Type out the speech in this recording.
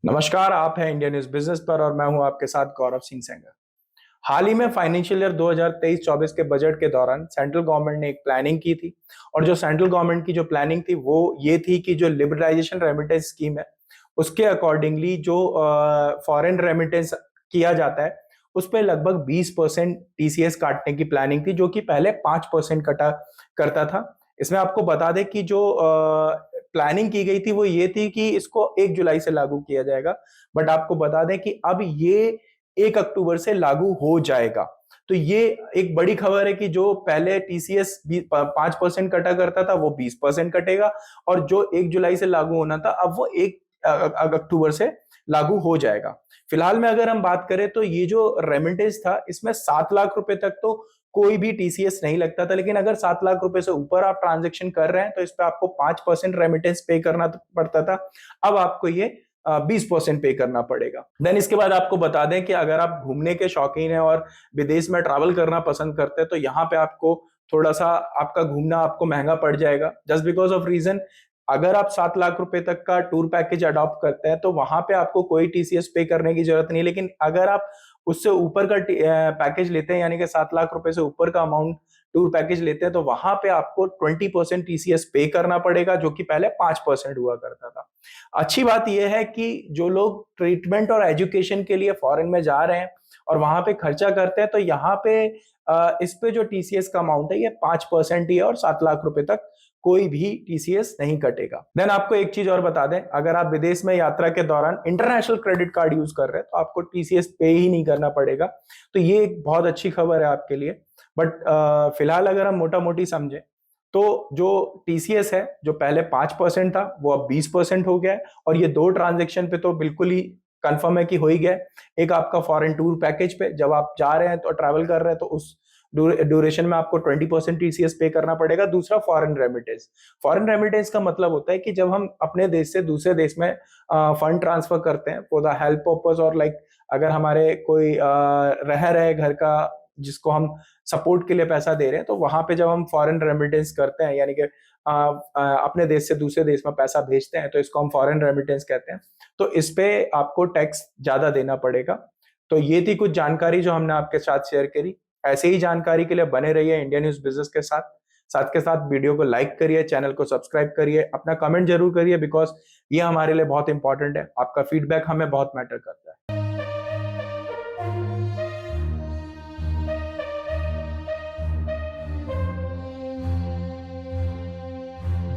नमस्कार, आप हैं इंडिया न्यूज बिजनेस पर और मैं हूं आपके साथ गौरव सिंह सेंगर। हाल ही में फाइनेंशियल ईयर 2023-24 के बजट के दौरान सेंट्रल गवर्नमेंट ने एक प्लानिंग की थी। और जो सेंट्रल गवर्नमेंट की जो प्लानिंग थी वो ये थी कि जो लिबरलाइजेशन रेमिटेंस स्कीम है उसके अकॉर्डिंगली जो फॉरेन रेमिटेंस किया जाता है उस पर लगभग 20% टीसीएस काटने की प्लानिंग थी, जो कि पहले 5% कटा करता था। इसमें आपको बता दें कि जो प्लानिंग की गई थी वो ये थी कि इसको 1 जुलाई से लागू किया जाएगा, बट आपको बता दें कि अब ये 1 अक्टूबर से लागू हो जाएगा। तो ये एक बड़ी खबर है कि जो पहले टीसीएस 5% कटा करता था वो 20% कटेगा, और जो 1 जुलाई से लागू होना था अब वो 1 अक्टूबर से लागू हो जाएगा। फिलहाल में अगर हम बात करें तो ये जो रेमिटेंस था इसमें 7 लाख रुपए तक तो कोई भी टीसीएस नहीं लगता था, लेकिन अगर 7 लाख रुपए से ऊपर आप ट्रांजेक्शन कर रहे हैं तो इस पे आपको 5% रेमिटेंस पे करना पड़ता था। अब आपको ये 20% पे करना पड़ेगा। देन इसके बाद आपको बता दें कि अगर आप घूमने के शौकीन हैं और विदेश में ट्रैवल करना पसंद करते हैं तो यहाँ पे आपको थोड़ा सा आपका घूमना आपको महंगा पड़ जाएगा, जस्ट बिकॉज ऑफ रीजन अगर आप 7 लाख रुपए तक का टूर पैकेज अडॉप्ट करते हैं तो वहां पे आपको कोई टीसीएस पे करने की जरूरत नहीं। लेकिन अगर आप उससे ऊपर का पैकेज लेते हैं, यानी कि 7 लाख रुपए से ऊपर का अमाउंट टूर पैकेज लेते हैं, तो वहां पे आपको 20% टीसीएस पे करना पड़ेगा, जो कि पहले 5% हुआ करता था। अच्छी बात यह है कि जो लोग ट्रीटमेंट और एजुकेशन के लिए फॉरेन में जा रहे हैं और वहां पे खर्चा करते हैं तो यहाँ पे इस पे जो टीसीएस का अमाउंट है ये 5% ही है, और 7 लाख रुपए तक कोई भी टीसीएस नहीं कटेगा। देन आपको एक चीज और बता दें, अगर आप विदेश में यात्रा के दौरान इंटरनेशनल क्रेडिट कार्ड यूज कर रहे हैं तो आपको टीसीएस पे ही नहीं करना पड़ेगा। तो ये एक बहुत अच्छी खबर है आपके लिए। बट फिलहाल अगर हम मोटा मोटी समझें तो जो टीसीएस है जो पहले 5% था वो अब 20% हो गया है, और ये दो ट्रांजेक्शन पे तो बिल्कुल ही कंफर्म है कि हो ही गया। एक आपका फॉरेन टूर पैकेज पे जब आप जा रहे हैं तो ट्रैवल कर रहे हैं तो उस ड्यूरेशन में आपको 20% टीसीएस पे करना पड़ेगा। दूसरा फॉरेन रेमिटेंस। फॉरेन रेमिटेंस का मतलब होता है कि जब हम अपने देश से दूसरे देश में फंड ट्रांसफर करते हैं फॉर द हेल्प पर्पस, और लाइक अगर हमारे कोई रह रहे घर का जिसको हम सपोर्ट के लिए पैसा दे रहे हैं, तो वहां पे जब हम फॉरेन रेमिटेंस करते हैं यानी कि अपने देश से दूसरे देश में पैसा भेजते हैं तो इसको हम फॉरेन रेमिटेंस कहते हैं। तो इस पे आपको टैक्स ज्यादा देना पड़ेगा। तो ये थी कुछ जानकारी जो हमने आपके साथ शेयर करी। ऐसे ही जानकारी के लिए बने रहिए इंडिया न्यूज बिजनेस के साथ। साथ के साथ वीडियो को लाइक करिए, चैनल को सब्सक्राइब करिए, अपना कमेंट जरूर करिए, बिकॉज ये हमारे लिए बहुत इंपॉर्टेंट है। आपका फीडबैक हमें बहुत मैटर करता है।